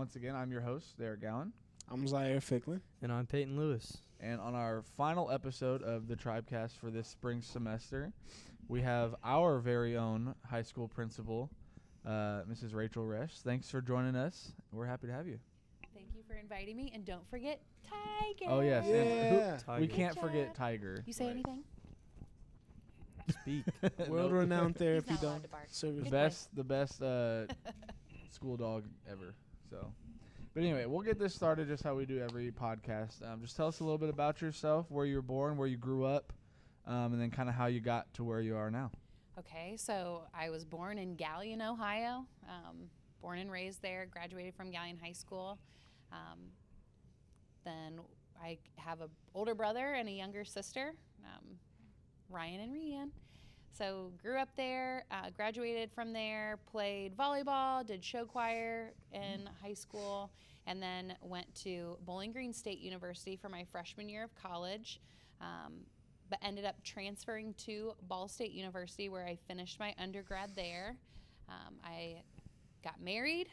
once again, I'm your host, Derek Gowan. I'm Zaire Ficklin. And I'm Peyton Lewis. And on our final episode of the TribeCast for this spring semester, we have our very own high school principal, Mrs. Rachel Roesch. Thanks for joining us. We're happy to have you. Thank you for inviting me, and don't forget Tiger. Oh, yes. Yeah. We can't forget Tiger. You say anything? Speak. World-renowned therapy He's not allowed dog. to bark. Service. The best school dog ever. So, but anyway, we'll get this started just how we do every podcast. Just tell us a little bit about yourself, where you were born, where you grew up, and then kind of how you got to where you are now. Okay, so I was born in Galion, Ohio. Born and raised there. Graduated from Galion High School. Then I have an older brother and a younger sister, Ryan and Rian. So grew up there, graduated from there, played volleyball, did show choir in high school, and then went to Bowling Green State University for my freshman year of college, but ended up transferring to Ball State University where I finished my undergrad there. I got married,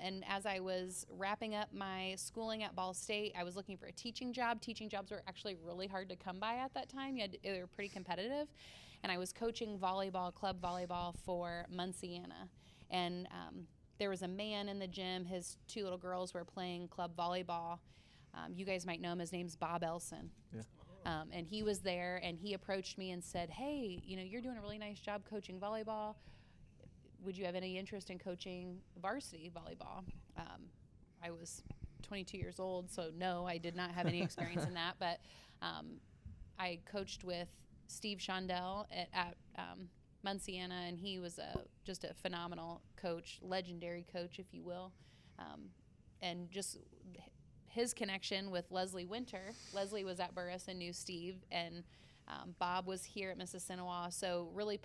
and as I was wrapping up my schooling at Ball State, I was looking for a teaching job. Teaching jobs were actually really hard to come by at that time. They were pretty competitive. And I was coaching volleyball, club volleyball for Mississinewa. And there was a man in the gym. His two little girls were playing club volleyball. You guys might know him. His name's Bob Elson. Yeah. And he was there, and he approached me and said, hey, you're doing a really nice job coaching volleyball. Would you have any interest in coaching varsity volleyball? I was 22 years old, so no, I did not have any experience in that. But I coached with Steve Shondell at Mississinewa, and he was just a phenomenal coach, legendary coach, if you will. And just his connection with Leslie Winter. Leslie was at Burris and knew Steve, and Bob was here at Mississinewa, so really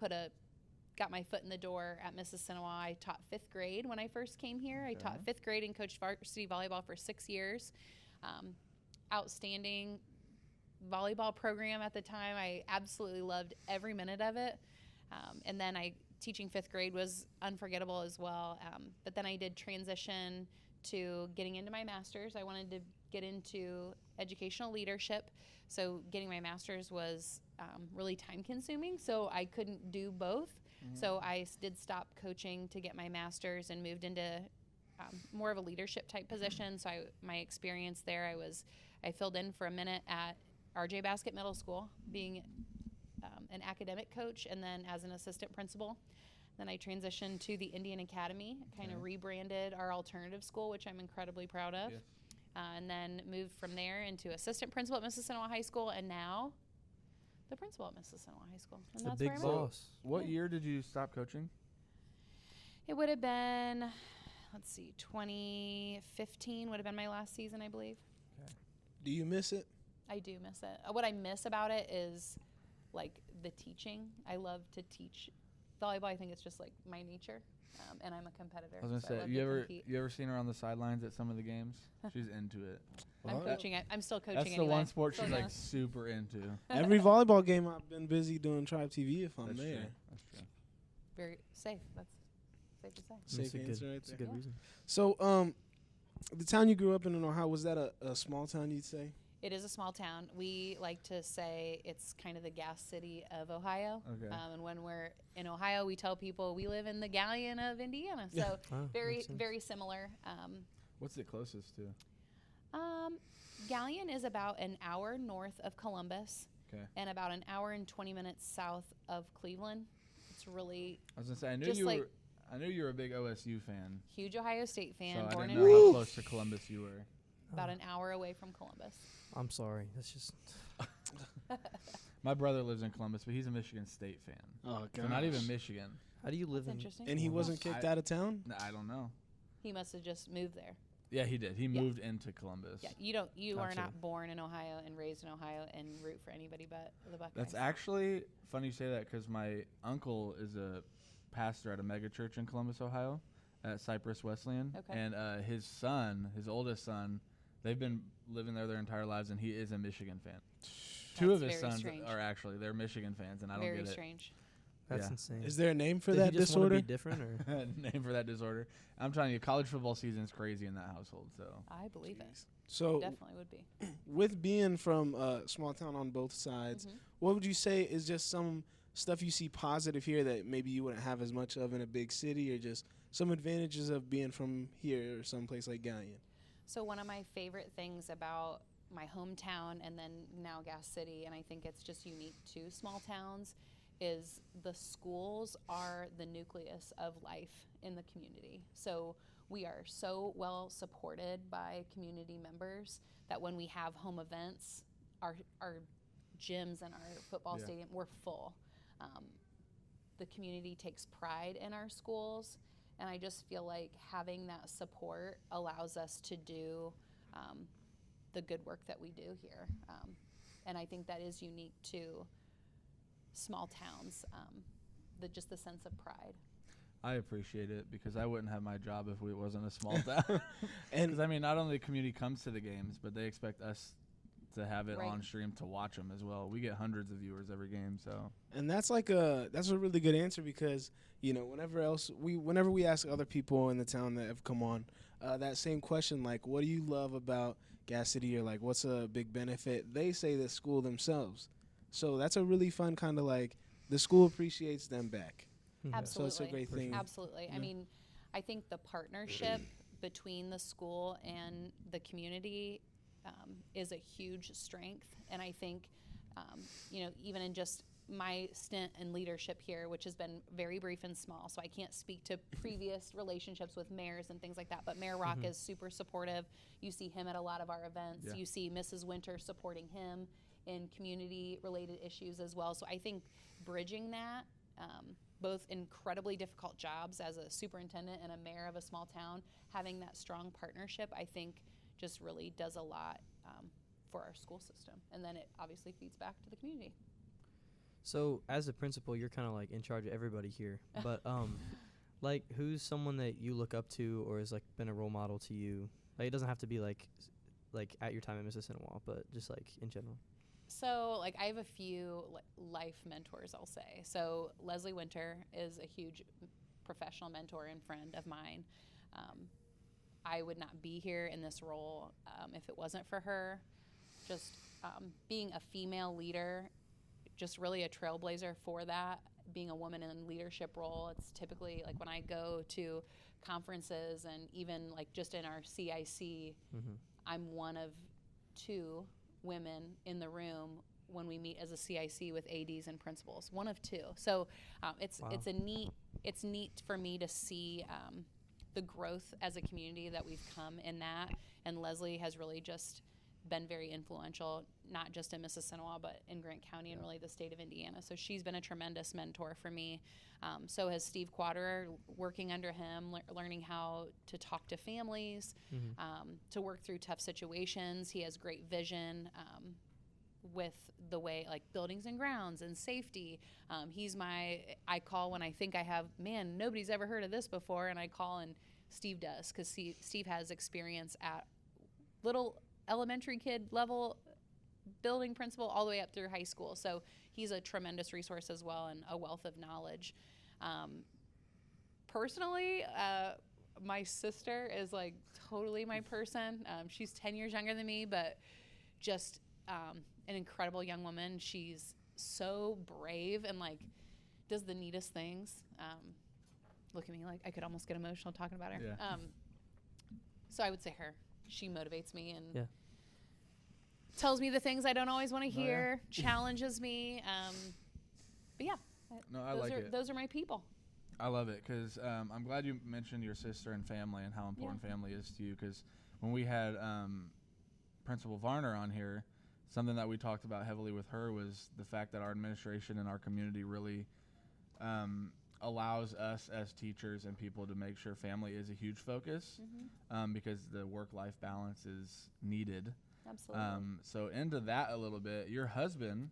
got my foot in the door at Mississinewa. I taught 5th grade when I first came here. I taught 5th grade and coached varsity volleyball for 6 years. Outstanding volleyball program at the time. I absolutely loved every minute of it. And then teaching 5th grade was unforgettable as well. But then I did transition to getting into my master's. I wanted to get into educational leadership. So getting my master's was really time consuming. So I couldn't do both. Mm-hmm. So I did stop coaching to get my master's and moved into more of a leadership type position. So my experience there, I filled in for a minute at RJ Basket Middle School, being an academic coach, and then as an assistant principal. Then I transitioned to the Indian Academy, kind of rebranded our alternative school, which I'm incredibly proud of. Yes. And then moved from there into assistant principal at Mississinewa High School, and now the principal at Mississinewa High School. And that's big where I'm boss. What year did you stop coaching? It would have been, 2015 would have been my last season, I believe. Okay. Do you miss it? I do miss it. What I miss about it is, the teaching. I love to teach volleyball. I think it's just, my nature, and I'm a competitor. I was going to say, you ever seen her on the sidelines at some of the games? She's into it. I'm coaching it. I'm still coaching That's anyway. the one sport she's, super into. Every volleyball game I've been busy doing Tribe TV if I'm there. True. That's true. Very safe. That's safe to say. Safe answer right there. That's a good reason. So, the town you grew up in Ohio, was that a small town, you'd say? It is a small town. We like to say it's kind of the gas city of Ohio. Okay. And when we're in Ohio, we tell people we live in the Galion of Indiana. So very similar. What's it closest to? Galion is about an hour north of Columbus. Okay. And about an hour and 20 minutes south of Cleveland. It's really. I was gonna say I knew you were a big OSU fan. Huge Ohio State fan. So born I and didn't know raised. how close to Columbus you were. About an hour away from Columbus. I'm sorry. That's just. My brother lives in Columbus, but he's a Michigan State fan. Oh, God. So not even Michigan. How do you live in? Interesting. And he wasn't kicked out of town? I don't know. He must have just moved there. Yeah, he did. He moved into Columbus. Yeah, you are Gotcha. not born in Ohio and raised in Ohio and root for anybody but the Buckeyes. That's actually funny you say that because my uncle is a pastor at a mega church in Columbus, Ohio, at Cypress Wesleyan. Okay. And his oldest son, they've been living there their entire lives, and he is a Michigan fan. Two of his sons they're Michigan fans, and I don't get it. Very strange. That's Yeah. insane. Is there a name for Did that he just wanna disorder? be different, or Name for that disorder. I'm telling you, college football season is crazy in that household. So I believe it. So Definitely would be. with being from a small town on both sides, Mhm. what would you say is just some stuff you see positive here that maybe you wouldn't have as much of in a big city, or just some advantages of being from here or someplace like Gallion? So one of my favorite things about my hometown and then now Gas City, and I think it's just unique to small towns, is the schools are the nucleus of life in the community. So we are so well supported by community members that when we have home events, our gyms and our football stadium, we're full. The community takes pride in our schools, and I just feel like having that support allows us to do the good work that we do here. And I think that is unique to small towns, just the sense of pride. I appreciate it because I wouldn't have my job if it wasn't a small town. And Because I mean, not only the community comes to the games, but they expect us to have it Right. on stream to watch them as well. We get hundreds of viewers every game, so And that's a really good answer, because whenever we ask other people in the town that have come on that same question, like, what do you love about Gas City, or like what's a big benefit, they say the school themselves. So that's a really fun kind of like, the school appreciates them back. Absolutely. So it's a great thing. Absolutely. I mean, I think the partnership between the school and the community is a huge strength. And I think, even in just my stint in leadership here, which has been very brief and small, so I can't speak to previous relationships with mayors and things like that, but Mayor Rock is super supportive. You see him at a lot of our events. Yeah. You see Mrs. Winter supporting him in community-related issues as well. So I think bridging that, both incredibly difficult jobs as a superintendent and a mayor of a small town, having that strong partnership, I think just really does a lot for our school system. And then it obviously feeds back to the community. So as a principal, you're kind of like in charge of everybody here. But like, who's someone that you look up to or has like been a role model to you? Like, it doesn't have to be like at your time at Mississinewa, but just like in general. So, like, I have a few life mentors, I'll say. So, Leslie Winter is a huge professional mentor and friend of mine. I would not be here in this role if it wasn't for her. Just being a female leader, just really a trailblazer for that. Being a woman in leadership role, it's typically like when I go to conferences and even like just in our CIC, I'm one of two women in the room when we meet as a CIC with ADs and principals, one of two. So it's neat for me to see the growth as a community that we've come in that. And Leslie has really just been very influential, not just in Mississinewa, but in Grant County and really the state of Indiana. So she's been a tremendous mentor for me. So has Steve Quaterer, working under him, learning how to talk to families, to work through tough situations. He has great vision with the way, like buildings and grounds and safety. I call when I think I have, nobody's ever heard of this before, and I call and Steve does, because Steve has experience at little elementary kid level building principal all the way up through high school. So he's a tremendous resource as well and a wealth of knowledge. Personally, my sister is like totally my person. She's 10 years younger than me, but just an incredible young woman. She's so brave and like does the neatest things. Look at me, like I could almost get emotional talking about her. Yeah. So I would say her. She motivates me and Yeah. tells me the things I don't always want to Oh, yeah. hear, challenges me. But yeah, No, I like it. Those are my people. I love it because I'm glad you mentioned your sister and family and how important family is to you. Because when we had Principal Varner on here, something that we talked about heavily with her was the fact that our administration and our community really allows us as teachers and people to make sure family is a huge focus because the work-life balance is needed. Absolutely. So into that a little bit, your husband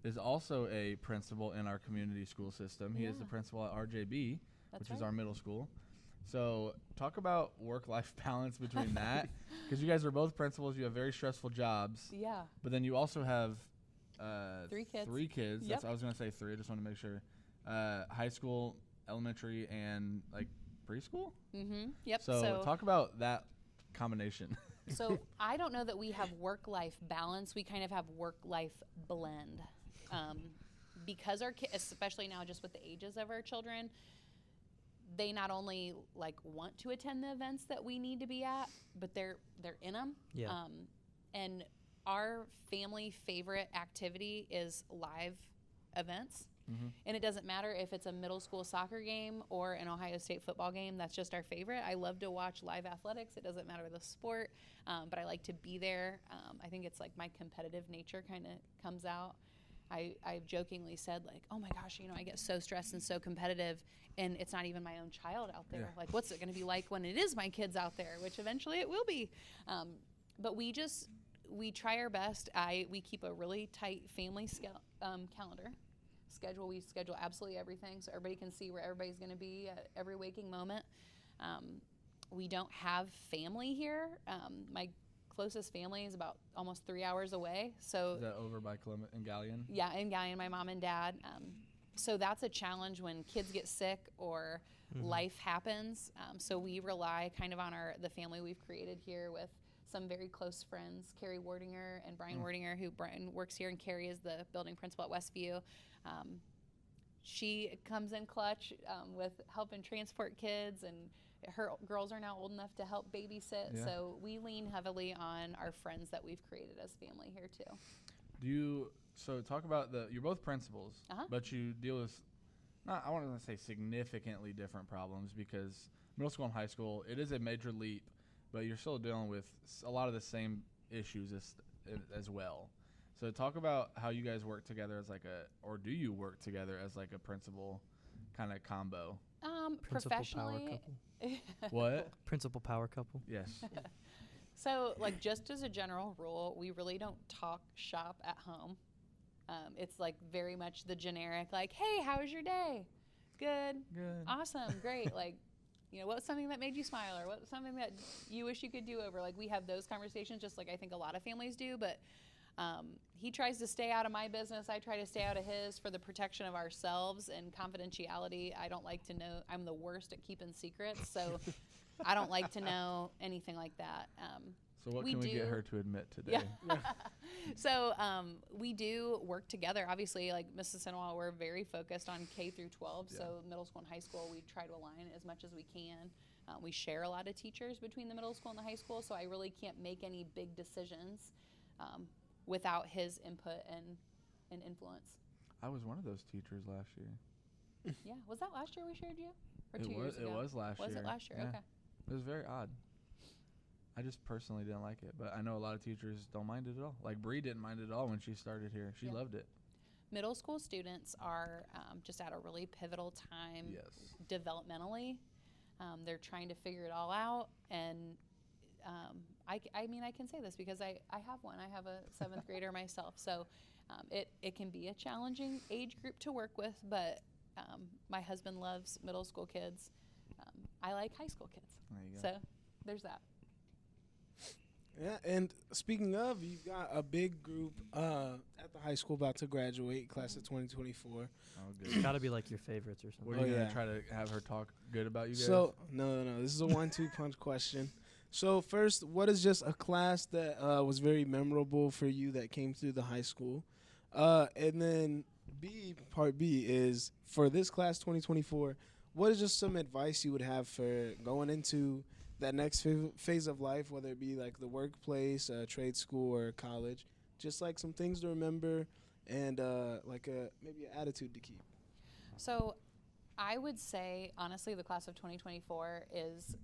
is also a principal in our community school system. He is the principal at RJB, which is our middle school. So talk about work-life balance between that, because you guys are both principals. You have very stressful jobs. Yeah. But then you also have 3 kids. 3 kids. Yep. I was going to say 3. I just want to make sure. high school, elementary, and like preschool. Mm-hmm. Yep. So talk about that combination. So I don't know that we have work-life balance. We kind of have work-life blend. Because our kids, especially now just with the ages of our children, they not only like want to attend the events that we need to be at, but they're in them. Yeah. And our family favorite activity is live events. Mm-hmm. And it doesn't matter if it's a middle school soccer game or an Ohio State football game. That's just our favorite. I love to watch live athletics. It doesn't matter the sport, but I like to be there. I think it's like my competitive nature kind of comes out. I've jokingly said, like, oh my gosh, I get so stressed and so competitive, and it's not even my own child out there. Yeah. Like, what's it going to be like when it is my kids out there, which eventually it will be. But we try our best. We keep a really tight family calendar schedule. We schedule absolutely everything so everybody can see where everybody's going to be at every waking moment. We don't have family here. My closest family is about almost 3 hours away. So Is that over by Clement and Galleon? yeah, in Galleon, my mom and dad. So that's a challenge when kids get sick or life happens. So we rely kind of on the family we've created here with some very close friends, Carrie Wardinger and Brian Wardinger, who Brian works here, and Carrie is the building principal at Westview. She comes in clutch with helping transport kids, and her girls are now old enough to help babysit. Yeah. So we lean heavily on our friends that we've created as family here too. So talk about you're both principals, Uh-huh. but you deal with, I want to say significantly different problems, because middle school and high school, it is a major leap, but you're still dealing with a lot of the same issues as well. So talk about how you guys work together as or do you work together as like a principal kind of combo? Principal power Professionally. couple. What? Principal power couple. Yes. So, like, just as a general rule, we really don't talk shop at home. It's like very much the generic, like, hey, how was your day? Good. Good. Awesome. Great. Like, what's something that made you smile, or what's something that you wish you could do over? Like, we have those conversations just like I think a lot of families do, but he tries to stay out of my business. I try to stay out of his for the protection of ourselves and confidentiality. I don't like to know. I'm the worst at keeping secrets, so I don't like to know anything like that. So what we can we get do- her to admit today? Yeah. So we do work together. Obviously, like Mississinewa, we're very focused on K through 12. Yeah. So middle school and high school, we try to align as much as we can. We share a lot of teachers between the middle school and the high school, so I really can't make any big decisions without his input and influence. I was one of those teachers last year. Yeah. Was that last year we shared you? Or It 2 years ago? It was last year. Was it last year? Yeah. Okay. It was very odd. I just personally didn't like it, but I know a lot of teachers don't mind it at all. Like Bree didn't mind it at all when she started here. She Yeah. loved it. Middle school students are just at a really pivotal time Yes. developmentally. They're trying to figure it all out, and I mean, I can say this because I have one. I have a 7th grader myself, so it can be a challenging age group to work with, but my husband loves middle school kids. I like high school kids. There you go. So there's that. Yeah, and speaking of, you've got a big group at the high school about to graduate, class of 2024. Oh, It's good. got to be like your favorites or something. What are you Oh, gonna yeah. try to have her talk good about you guys? So, no. This is a 1-2 punch question. So, first, what is just a class that was very memorable for you that came through the high school? And then part B is, for this class 2024, what is just some advice you would have for going into that next phase of life, whether it be like the workplace, trade school, or college? Just like some things to remember and maybe an attitude to keep. So I would say, honestly, the class of 2024 is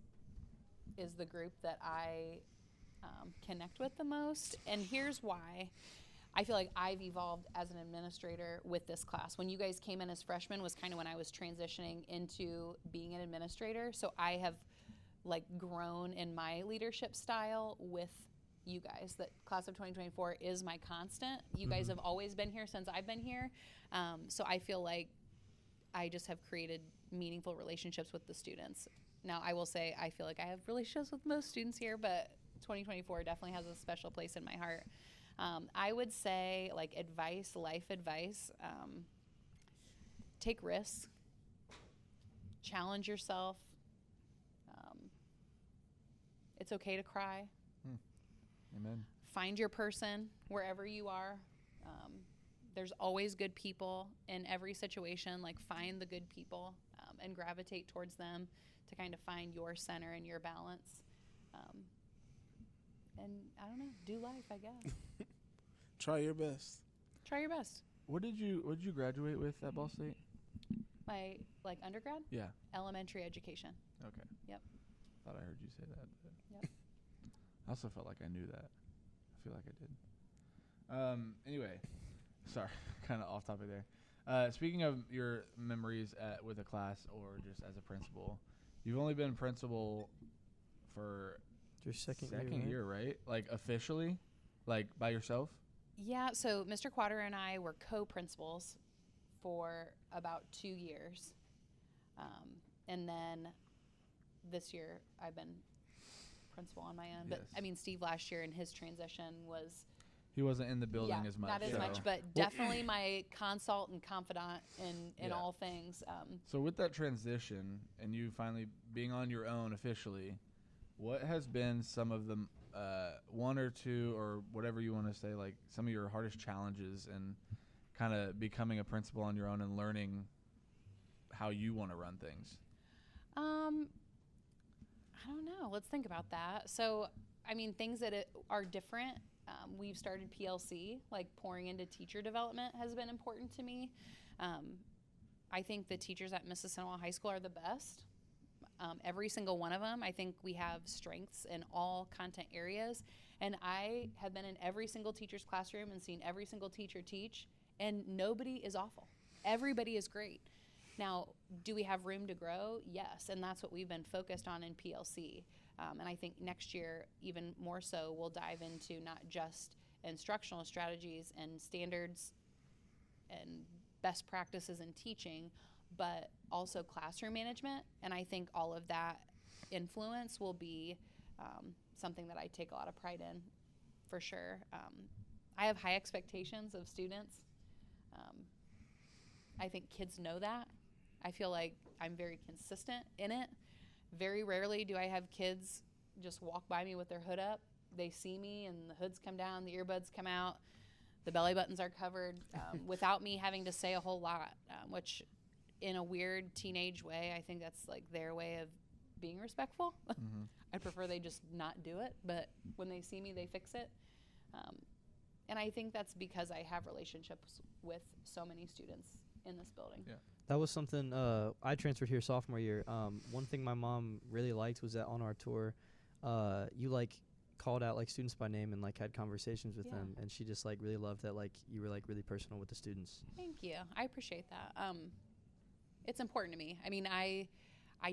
the group that I connect with the most. And here's why. I feel like I've evolved as an administrator with this class. When you guys came in as freshmen was kind of when I was transitioning into being an administrator. So I have grown in my leadership style with you guys. That class of 2024 is my constant. You guys have always been here since I've been here. So I feel like I just have created meaningful relationships with the students. Now, I will say I feel like I have relationships with most students here, but 2024 definitely has a special place in my heart. I would say life advice. take risks, challenge yourself. It's okay to cry. Amen. Find your person wherever you are. There's always good people in every situation. Like, find the good people and gravitate towards them to kind of find your center and your balance. And I don't know, do life, I guess. Try your best. Try your best. What did you graduate with at Ball State? My undergrad, Yeah. elementary education. Okay. Yep. Thought I heard you say that. But Yep. I also felt like I knew that. I feel like I did. Anyway, sorry, kind of off topic there. Speaking of your memories with a class or just as a principal, you've only been principal for Your second year, right? Like officially, like by yourself. Yeah, so Mr. Quater and I were co-principals for about 2 years. And then this year I've been principal on my own. But Yes. I mean, Steve last year in his transition was He wasn't in the building yeah, as much. not as so. much, but definitely my consult and confidant in Yeah. all things. So with that transition and you finally being on your own officially, what has been some of the one or two or whatever you want to say, like some of your hardest challenges in kind of becoming a principal on your own and learning how you want to run things? I don't know. Let's think about that. So, I mean, things that are different. We've started PLC, like pouring into teacher development has been important to me. I think the teachers at Mississinewa High School are the best. Every single one of them. I think we have strengths in all content areas. And I have been in every single teacher's classroom and seen every single teacher teach, and nobody is awful. Everybody is great. Now, do we have room to grow? Yes, and that's what we've been focused on in PLC. And I think next year, even more so, we'll dive into not just instructional strategies and standards and best practices in teaching, but also classroom management. And I think all of that influence will be something that I take a lot of pride in, for sure. I have high expectations of students. I think kids know that. I feel like I'm very consistent in it. Very rarely do I have kids just walk by me with their hood up. They see me and the hoods come down, the earbuds come out, the belly buttons are covered without me having to say a whole lot, which in a weird teenage way, I think that's like their way of being respectful. Mm-hmm. I prefer they just not do it, but when they see me, they fix it. And I think that's because I have relationships with so many students in this building. Yeah. That was something I transferred here sophomore year. One thing my mom really liked was that on our tour, you like called out like students by name and like had conversations with them, and she just like really loved that like you were like really personal with the students. Thank you. I appreciate that. It's important to me. I mean, I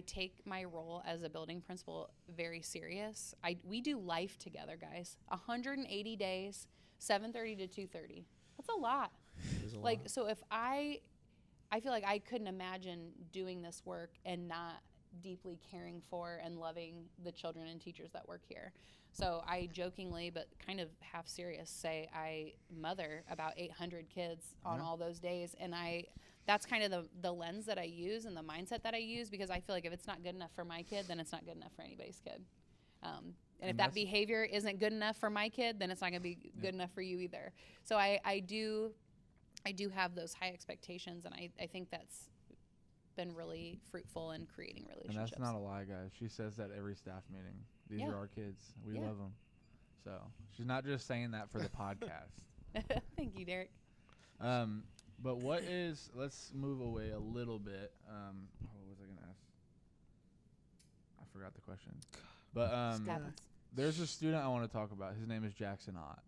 take my role as a building principal very serious. We do life together, guys. 180 days, 7:30 to 2:30. That's a lot. It is a Like, lot. so if I feel like I couldn't imagine doing this work and not deeply caring for and loving the children and teachers that work here. So I jokingly, but kind of half serious, say I mother about 800 kids on all those days. And that's kind of the lens that I use and the mindset that I use, because I feel like if it's not good enough for my kid, then it's not good enough for anybody's kid. And if that behavior isn't good enough for my kid, then it's not going to be good enough for you either. So I do have those high expectations, and I think that's been really fruitful in creating relationships. And that's not a lie, guys. She says that every staff meeting. These are our kids. We love them. So she's not just saying that for the podcast. Thank you, Derek. But let's move away a little bit. What was I going to ask? I forgot the question. But Happens. there's a student I want to talk about. His name is Jackson Ott.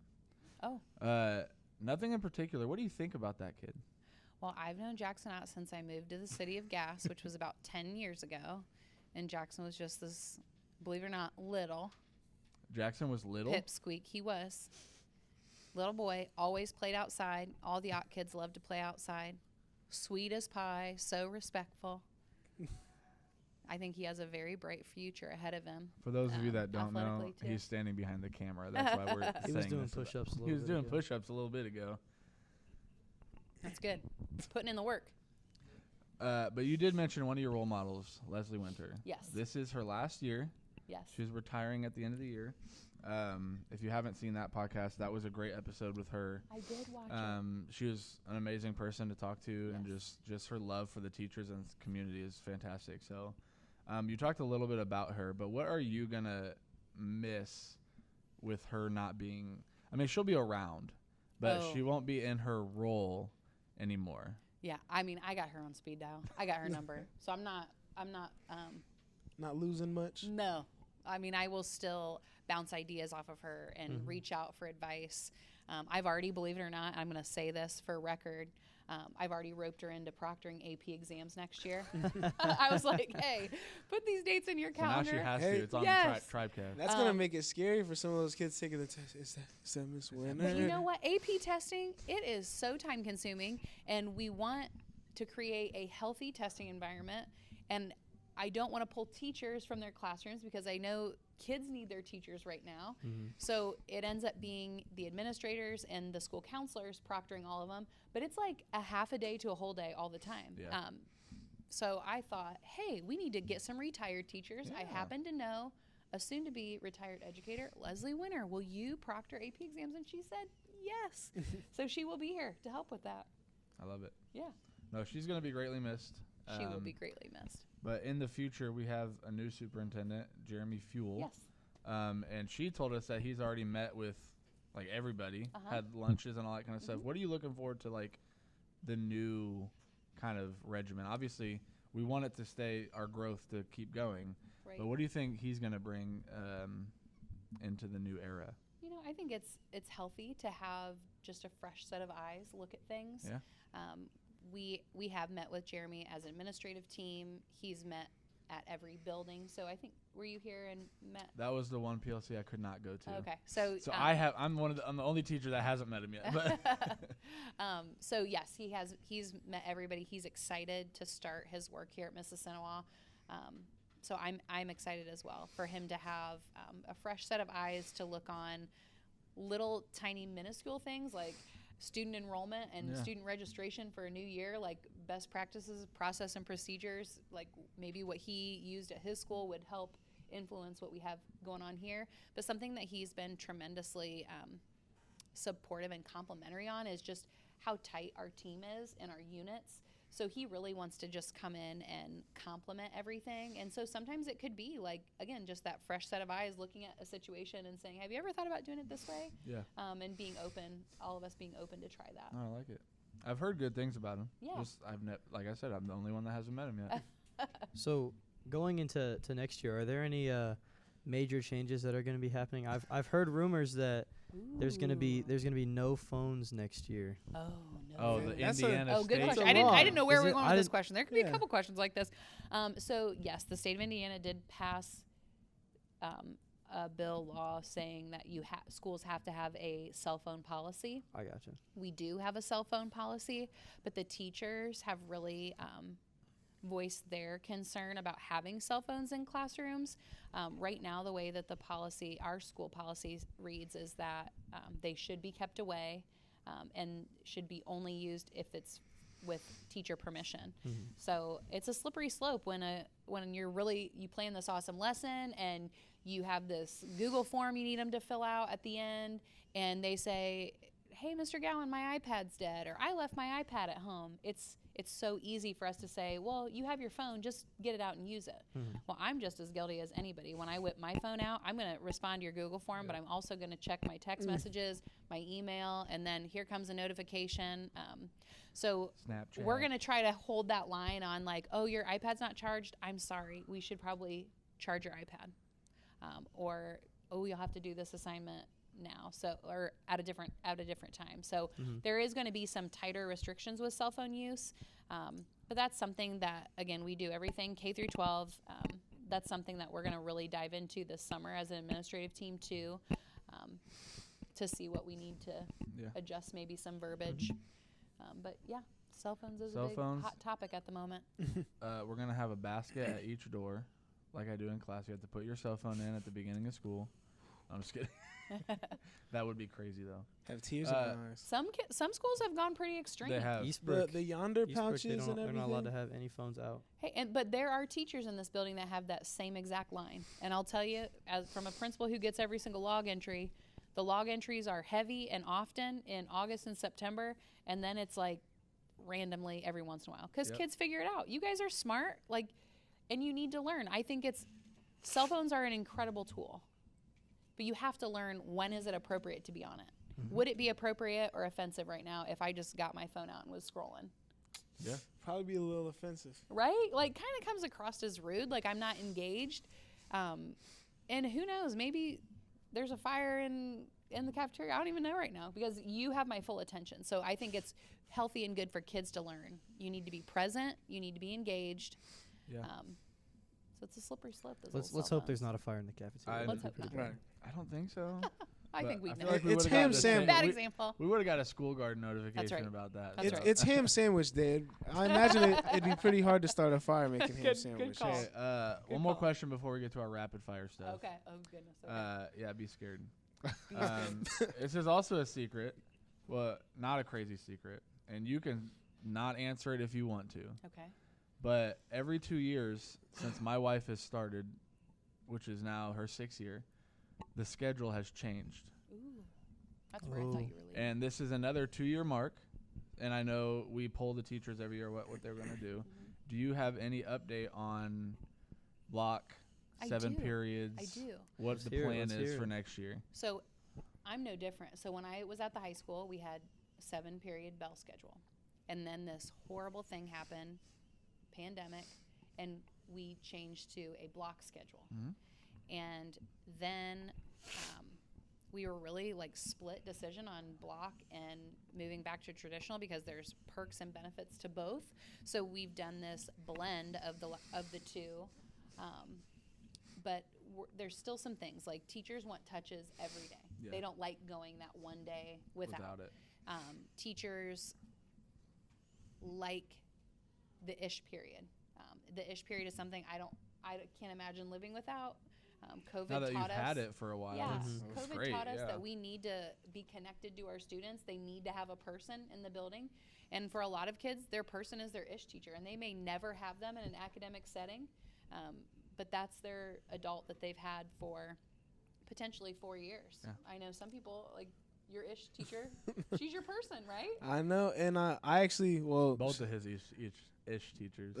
Oh. Nothing in particular. What do you think about that kid? Well, I've known Jackson out since I moved to the city of Gas, which was about 10 years ago. And Jackson was just this, believe it or not, little Jackson was little? pipsqueak. He was. Little boy, always played outside. All the Ott kids loved to play outside. Sweet as pie, so respectful. I think he has a very bright future ahead of him. For those of you that don't know, athletically, too. he's standing behind the camera. That's why we're He was saying doing this about- push-ups a little He was bit doing ago. push-ups a little bit ago. That's good. Putting in the work. But you did mention one of your role models, Leslie Winter. Yes. This is her last year. Yes. She's retiring at the end of the year. If you haven't seen that podcast, that was a great episode with her. I did watch it. She was an amazing person to talk to, and Yes. just her love for the teachers and community is fantastic. So, you talked a little bit about her, but what are you gonna miss with her not being? I mean, she'll be around, but she won't be in her role anymore. Yeah, I mean, I got her on speed dial. I got her number, so I'm not. Not losing much. No, I mean, I will still bounce ideas off of her and reach out for advice. I've already, believe it or not, I'm going to say this for record. I've already roped her into proctoring AP exams next year. I was like, hey, put these dates in your So now calendar. she has Hey, to. It's on yes. the TribeCast. That's gonna make it scary for some of those kids taking the test. Is that Miss Winter? But you know what? AP testing, it is so time consuming, and we want to create a healthy testing environment. And I don't want to pull teachers from their classrooms because I know kids need their teachers right now. So it ends up being the administrators and the school counselors proctoring all of them. But it's like a half a day to a whole day all the time. Yeah. So I thought, hey, we need to get some retired teachers. I Yeah. happen to know a soon-to-be retired educator, Leslie Winter. Will you proctor AP exams? And she said yes. So she will be here to help with that. I love it. Yeah. No, she's going to be greatly missed. She will be greatly missed. But in the future, we have a new superintendent, Jeremy Fuel. Yes. And she told us that he's already met with, like, everybody, Uh-huh. had lunches and all that kind of stuff. What are you looking forward to, like, the new kind of regimen? Obviously, we want it to stay, our growth to keep going. Right. But what do you think he's going to bring into the new era? You know, I think it's healthy to have just a fresh set of eyes look at things. Yeah. We have met with Jeremy as an administrative team. He's met at every building. So I think, were you here and met? That was the one PLC I could not go to. Okay. So I'm the only teacher that hasn't met him yet. But so yes, he's met everybody. He's excited to start his work here at Mississinewa. So I'm excited as well for him to have a fresh set of eyes to look on little tiny minuscule things like student enrollment and student registration for a new year, like best practices, process and procedures, like maybe what he used at his school would help influence what we have going on here. But something that he's been tremendously supportive and complimentary on is just how tight our team is and our units. So he really wants to just come in and complement everything. And so sometimes it could be like, again, just that fresh set of eyes looking at a situation and saying, have you ever thought about doing it this way? yeah, And being open, all of us being open to try that. I like it. I've heard good things about him. Yeah. Just like I said, I'm the only one that hasn't met him yet. So going into next year, are there any major changes that are going to be happening? I've heard rumors that there's going to be no phones next year. Oh, no. Oh, the That's Indiana Oh, good State. question. a I didn't law. know where Is we it- were going I with this didn't- question. There could be Yeah. a couple questions like this. So yes, the state of Indiana did pass a law saying that schools have to have a cell phone policy. I gotcha. We do have a cell phone policy, but the teachers have really voiced their concern about having cell phones in classrooms. Right now, the way that our school policy reads is that they should be kept away and should be only used if it's with teacher permission. So it's a slippery slope when you plan this awesome lesson and you have this Google form you need them to fill out at the end, and they say, hey, Mr. Gowan, my iPad's dead, or I left my iPad at home. It's so easy for us to say, well, you have your phone, just get it out and use it. Well, I'm just as guilty as anybody. When I whip my phone out, I'm going to respond to your Google form, but I'm also going to check my text messages, my email, and then here comes a notification. So Snapchat. we're going to try to hold that line on like, oh, your iPad's not charged. I'm sorry. We should probably charge your iPad. Or, oh, you'll have to do this assignment now, or at a different time. So there is going to be some tighter restrictions with cell phone use, but that's something that, again, we do everything K through 12. That's something that we're going to really dive into this summer as an administrative team too, to see what we need to adjust, maybe some verbiage. But yeah, cell phones is a big hot topic at the moment. We're going to have a basket at each door, like I do in class. You have to put your cell phone in at the beginning of school. I'm just kidding. That would be crazy though. Have tears in my eyes. Some schools have gone pretty extreme. They have. The yonder Eastbrook, pouches and they're everything. not allowed to have any phones out. Hey, but there are teachers in this building that have that same exact line. And I'll tell you, as from a principal who gets every single log entry, the log entries are heavy and often in August and September, and then it's like randomly every once in a while because kids figure it out. You guys are smart, and you need to learn. I think cell phones are an incredible tool, but you have to learn when is it appropriate to be on it. Mm-hmm. Would it be appropriate or offensive right now if I just got my phone out and was scrolling? Yeah. Probably be a little offensive. Right? Kind of comes across as rude, like I'm not engaged. And who knows, maybe there's a fire in the cafeteria. I don't even know right now because you have my full attention. So I think it's healthy and good for kids to learn. You need to be present. You need to be engaged. Yeah. So it's a slippery slope. Let's hope there's not a fire in the cafeteria. Let's hope not. Right. I don't think so. I think we know. Like It's ham sandwich. Bad example. We would have got a school guard notification right. about that. That's right. It's ham sandwich day. I imagine it'd be pretty hard to start a fire making ham sandwich. call. Okay, one more question before we get to our rapid fire stuff. Okay. Oh goodness. Okay. Yeah, be scared. This is also a secret. Well, not a crazy secret, and you can not answer it if you want to. Okay. But every 2 years since my wife has started, which is now her 6th year, the schedule has changed. Ooh. That's where I thought you were leaving. And this is another 2-year mark. And I know we poll the teachers every year what they're going to do. Mm-hmm. Do you have any update on block, I 7 do. periods? I do. What the plan is for next year? So I'm no different. So when I was at the high school, we had 7-period bell schedule. And then this horrible thing happened, pandemic, and we changed to a block schedule. Mm-hmm. And then we were really split decision on block and moving back to traditional because there's perks and benefits to both. So we've done this blend of the two. But there's still some things like teachers want touches every day. Yeah. They don't like going that one day without it. Teachers like the ish period. The ish period is something I can't imagine living without. COVID now that taught you've us, had it for a while. Yeah, It's COVID great, taught us that we need to be connected to our students. They need to have a person in the building. And for a lot of kids, their person is their ish teacher, and they may never have them in an academic setting, but that's their adult that they've had for potentially 4 years. Yeah. I know some people, your ish teacher, she's your person, right? I know, and I actually, both of his ish teachers.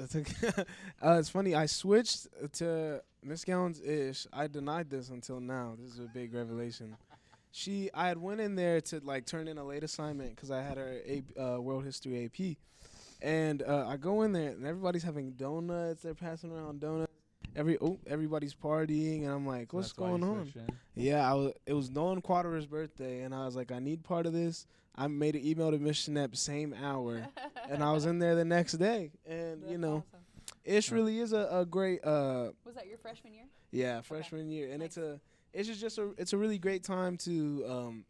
It's funny. I switched to Miss Gown's ish. I denied this until now. This is a big revelation. I had went in there to turn in a late assignment because I had her World History AP, and I go in there and everybody's having donuts. They're passing around donuts. Everybody's partying, and I'm like, what's going on? Yeah, it was Nolan Quadra's birthday, and I was like, I need part of this. I made an email to Mississinewa same hour, and I was in there the next day. And, That's awesome. Ish really is a great. Was that your freshman year? Yeah, freshman year, and nice. It's a really great time to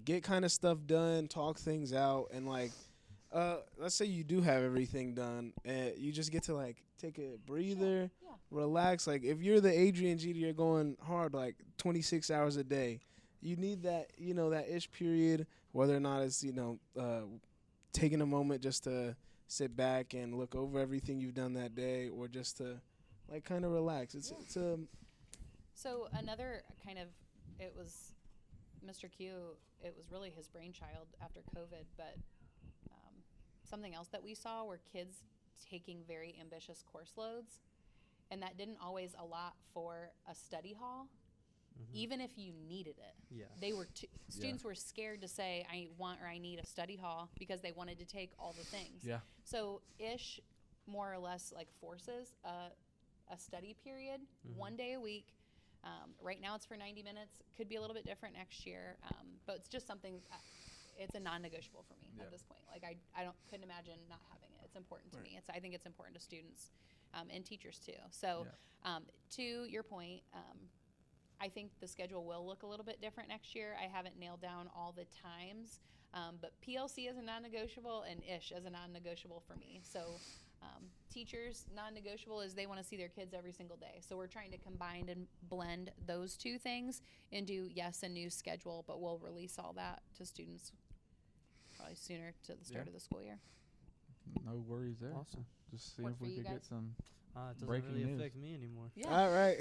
get kind of stuff done, talk things out, and let's say you do have everything done, and you just get to take a breather, relax. If you're the Adrian Jeter, you're going hard 26 hours a day. You need that, that ish period, whether or not it's, taking a moment just to sit back and look over everything you've done that day, or just to kind of relax. So another it was Mr. Q, it was really his brainchild after COVID, but something else that we saw were kids taking very ambitious course loads, and that didn't always allot for a study hall. Mm-hmm. Even if you needed it, they were students were scared to say I want or I need a study hall because they wanted to take all the things. Yeah. So ish more or less forces a study period, 1 day a week. Right now it's for 90 minutes. Could be a little bit different next year, but it's just something. It's a non-negotiable for me at this point. I couldn't imagine not having it. It's important to me. I think it's important to students and teachers too. So to your point. I think the schedule will look a little bit different next year. I haven't nailed down all the times, but PLC is a non-negotiable and ish is a non-negotiable for me. So Teachers, non-negotiable is they want to see their kids every single day. So we're trying to combine and blend those two things into, yes, a new schedule, but we'll release all that to students probably sooner to the start of the school year. No worries there. Awesome. Just see Work if for we you could guys? get some. It doesn't Breaking really news. affect me anymore. Yeah. All right.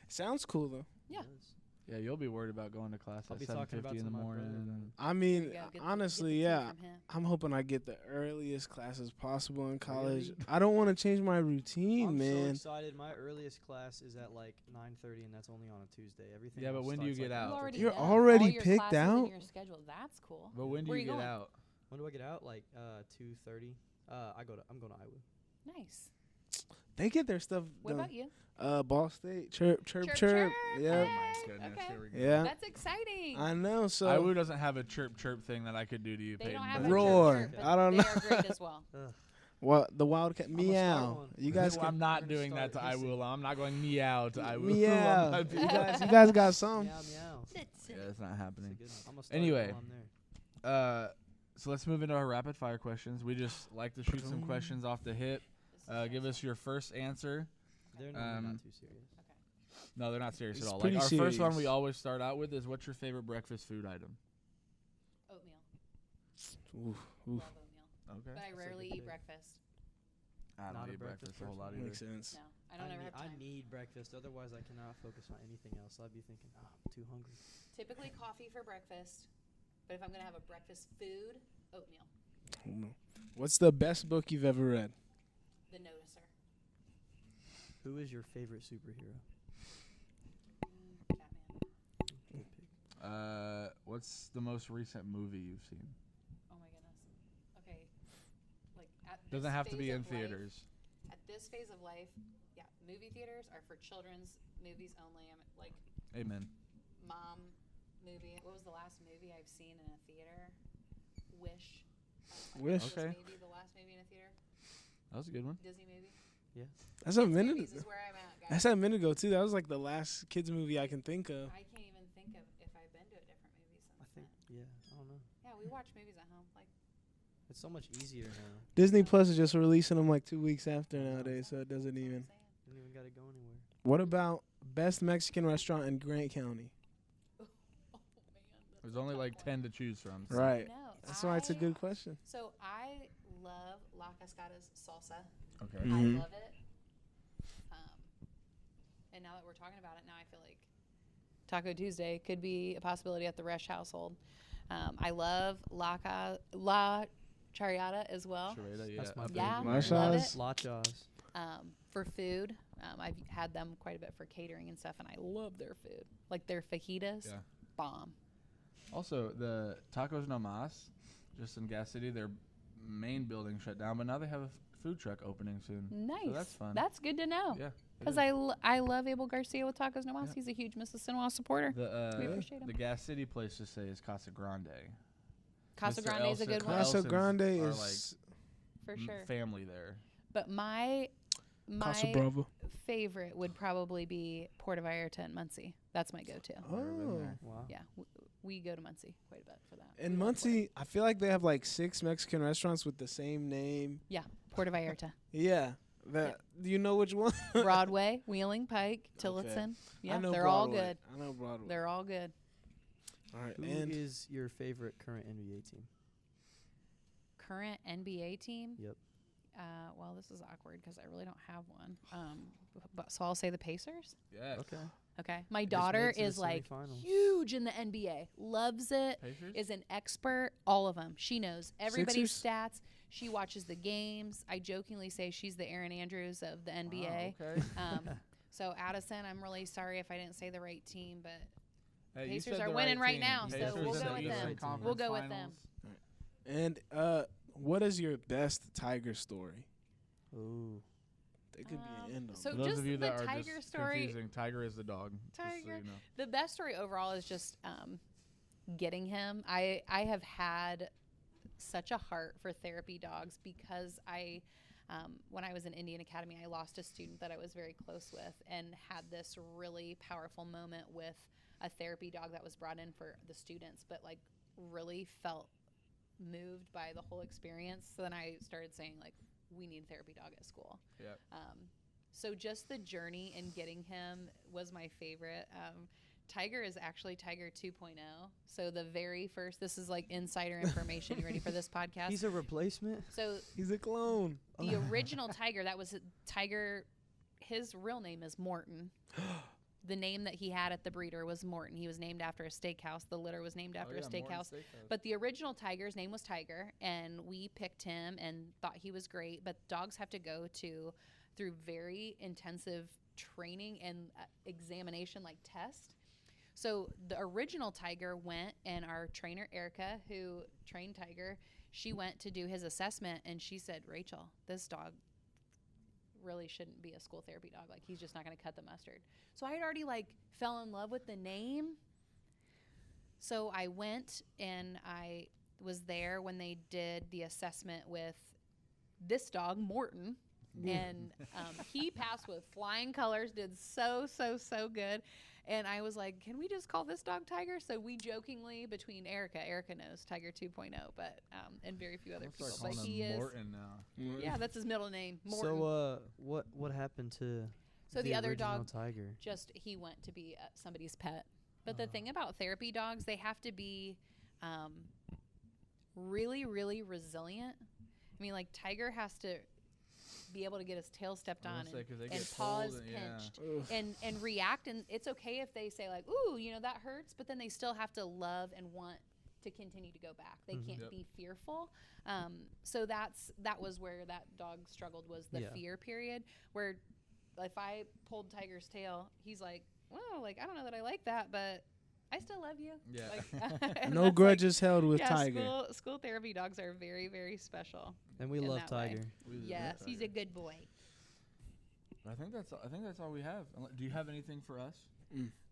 Sounds cool though. Yeah. It does. Yeah, you'll be worried about going to class I'll at be talking 7:50 about in to the my brother morning. about and- I mean, There you go. Get the honestly, tea yeah. from him. I'm hoping I get the earliest classes possible in college. Really? I don't want to change my routine, I'm so man. excited. My earliest class is at like 9:30, and that's only on a Tuesday. Everything. Yeah, but else when do you starts, get like, out? You already You're know already all your picked classes out? in your schedule. That's cool. But when do Where you you get going? out? When do I get out? Like 2:30. I'm going to Iowa. Nice. They get their stuff What done. about you? Ball State, chirp. Chirp. Yeah, Oh Hey, my goodness, okay. here we go. yeah. That's exciting. I know. So Iowa doesn't have a chirp thing that I could do to you, They Peyton. don't have but- a Roar. chirp, but I don't they know. are great as well. what the Wildcat I'm a smart meow. one. You guys Well, can I'm not We're gonna doing that to start hissing. Iowa. I'm not going meow to Iowa. meow. I'm not doing that. you guys got some. Meow meow. That's Yeah, it. it's not That's a happening. good one. I'm gonna start Anyway. while I'm there. So let's move into our rapid fire questions. We just like to shoot some questions off the hip. This is Give us your first answer. They're normally Um, not too serious. No, they're not serious It's at all. Like pretty our first one, we serious. always start out with is, what's your favorite breakfast food item? oatmeal. Oof. Love oatmeal. Okay. But I a rarely good eat pick. breakfast. I don't Not a eat breakfast breakfast a whole lot person. either. Makes sense. No, I don't ever have time. I need breakfast, otherwise I cannot focus on anything else. I'd be thinking, oh, I'm too hungry. Typically coffee for breakfast, but if I'm gonna have a breakfast food, oatmeal. What's the best book you've ever read? The Noticer. Who is your favorite superhero? Batman. Good pick. What's the most recent movie you've seen? Oh my goodness. Okay. Like at Doesn't this have to be phase in of life- theaters. At this phase of life, yeah, movie theaters are for children's movies only. I'm like Amen. mom movie. What was the last movie I've seen in a theater? Wish. I Wish. think it was Okay. Maybe the last movie in a theater. That was a good one. Disney movie. That's a minute. Movies is where I'm at, guys. That's a minute ago too. That was like the last kids movie I can think of. I can't even think of if I've been to a different movie since I think, then. yeah, I don't know. Yeah, we watch movies at home. Like It's so much easier now. Disney Plus is just releasing them like 2 weeks after nowadays, so it doesn't that's what I'm even. saying. Didn't even gotta go anywhere. What about best Mexican restaurant in Grant County? Oh man, that's There's a only tough like one. ten to choose from. So Right. no, That's why it's a good question. So I love La Cascada's salsa. Okay. Mhm. I love it. And now that we're talking about it, now I feel like Taco Tuesday could be a possibility at the Resch household. I love La Chariata as well. Charada, yeah. That's my Yeah, favorite. love Machas. it. Lachas. For food, I've had them quite a bit for catering and stuff, and I love their food. Like their fajitas, Yeah. bomb. Also, the Tacos No Mas, just in Gas City, their main building shut down, but now they have a food truck opening soon. Nice. that's fun. That's good to know. Yeah. it Because is. I love Abel Garcia with Tacos No Mas. Yeah. He's a huge Mississinewa supporter. the We appreciate 'em. the Gas City place to say is Casa Grande. Casa Mr. Grande is a Elson- good one. Casa Elson's Grande are, is For sure. Family there. But my Casa Bravo. favorite would probably be Puerto Vallarta and Muncie. That's my go-to. Never been Oh. there. Wow. Yeah, we go to Muncie quite a bit for that. In We love Muncie, I feel like they have like 6 Mexican restaurants with the same name. Puerto Vallarta, Yeah. Do you know which one? Broadway, Wheeling Pike, Tillotson. Yeah, I know they're all Broadway. good. I know Broadway. They're all good. All right. Who And is your favorite current NBA team? Current NBA team. Yep. Well, this is awkward because I really don't have one. But so I'll say the Pacers. Yeah. Okay. Okay, my Just daughter made it to the is like semifinals. huge in the NBA. Loves it. Pacers? Is an expert. All of them. She knows everybody's Sixers? stats. She watches the games. I jokingly say she's the Aaron Andrews of the NBA. Wow, okay. So Addison, I'm really sorry if I didn't say the right team, but Hey, you Pacers said are the winning right team. now, so Pacers we'll in go the with Eastern them. Conference We'll go with them. Finals. and what is your best Tiger story? Ooh. They could be an end on. so For those just of you the that are Tiger just story- confusing, Tiger is the dog. just so Tiger. you know. The best story overall is just getting him. I have had such a heart for therapy dogs because when I was in Indian Academy, I lost a student that I was very close with and had this really powerful moment with a therapy dog that was brought in for the students, but like really felt moved by the whole experience. So then I started saying like, we need a therapy dog at school. Yep. So just the journey in getting him was my favorite. Tiger is actually Tiger 2.0. So the very first, this is like insider information. You ready for this podcast? He's a replacement. So He's a clone. the original Tiger, that was Tiger, his real name is Morton. The name that he had at the breeder was Morton. He was named after a steakhouse. The litter was named after a steakhouse. But the original Tiger's name was Tiger, and we picked him and thought he was great. But dogs have to go through very intensive training and examination, like test. So the original Tiger went, and our trainer, Erica, who trained Tiger, she went to do his assessment, and she said, Rachel, this dog really shouldn't be a school therapy dog. Like, he's just not going to cut the mustard. So I had already, like, fell in love with the name. So I went, and I was there when they did the assessment with this dog, Morton. And he passed with flying colors, did so good. And I was like, can we just call this dog Tiger? So we jokingly, between Erica knows Tiger 2.0, but and very few other people. But he is Morton now. Yeah, that's his middle name, Morton. So what happened to So the other original dog, Tiger? just he went to be somebody's pet. But the thing about therapy dogs, they have to be really, really resilient. I mean, like, Tiger has to be able to get his tail stepped on and paws pinched and react. And it's okay if they say, like, ooh, you know, that hurts, but then they still have to love and want to continue to go back. They can't be fearful. So that was where that dog struggled, was the fear period, where if I pulled Tiger's tail, he's like, well, like, I don't know that I like that, but I still love you. Yeah. Like, No grudges held with yeah, Tiger. School therapy dogs are very, very special. And we in love that way. Tiger. Yes, he's a good boy. I think that's all we have. Do you have anything for us?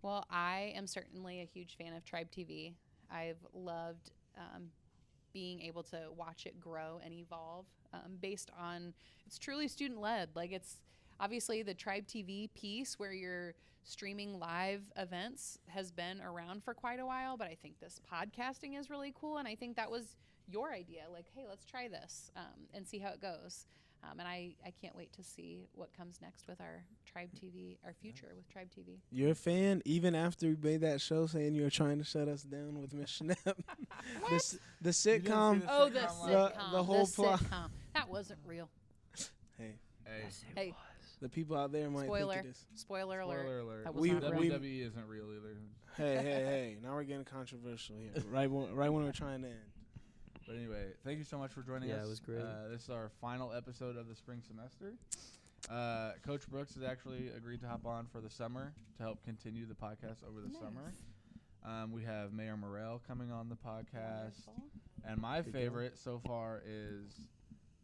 Well, I am certainly a huge fan of Tribe TV. I've loved being able to watch it grow and evolve based on, it's truly student led. Like, it's obviously the Tribe TV piece where you're streaming live events has been around for quite a while, but I think this podcasting is really cool. And I think that was your idea. Like, hey, let's try this and see how it goes. And I can't wait to see what comes next with our Tribe TV, our future with Tribe TV. You're a fan even after we made that show saying you were trying to shut us down with Miss Schnapp. the sitcom. Oh, the sitcom. The whole plot. Sitcom. That wasn't real. Hey. The people out there might think it is. Spoiler alert. Spoiler alert. That was not real. WWE isn't real either. Hey. Now we're getting controversial here. Right when we're trying to end. But anyway, thank you so much for joining us. Yeah, it was great. This is our final episode of the spring semester. Coach Brooks has actually agreed to hop on for the summer to help continue the podcast over the summer. We have Mayor Morrell coming on the podcast. Wonderful. And my favorite so far is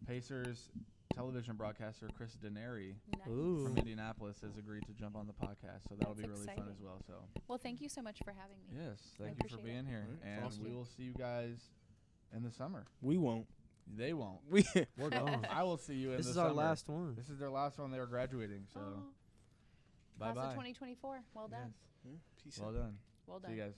Pacers television broadcaster Chris Denary Nice. Ooh. from Indianapolis has agreed to jump on the podcast. So that'll That's be really fun exciting. as well. So Well, thank you so much for having me. yes, I thank you for appreciate being here. Alright, And awesome. we will see you guys in the summer. We won't. They won't. We We're gone. I will see you in This the is summer. our last one. This is their last one. They were graduating. So Oh, bye class of bye. 2024. Well done. Yes. Peace Well out. done. Well done. See you guys.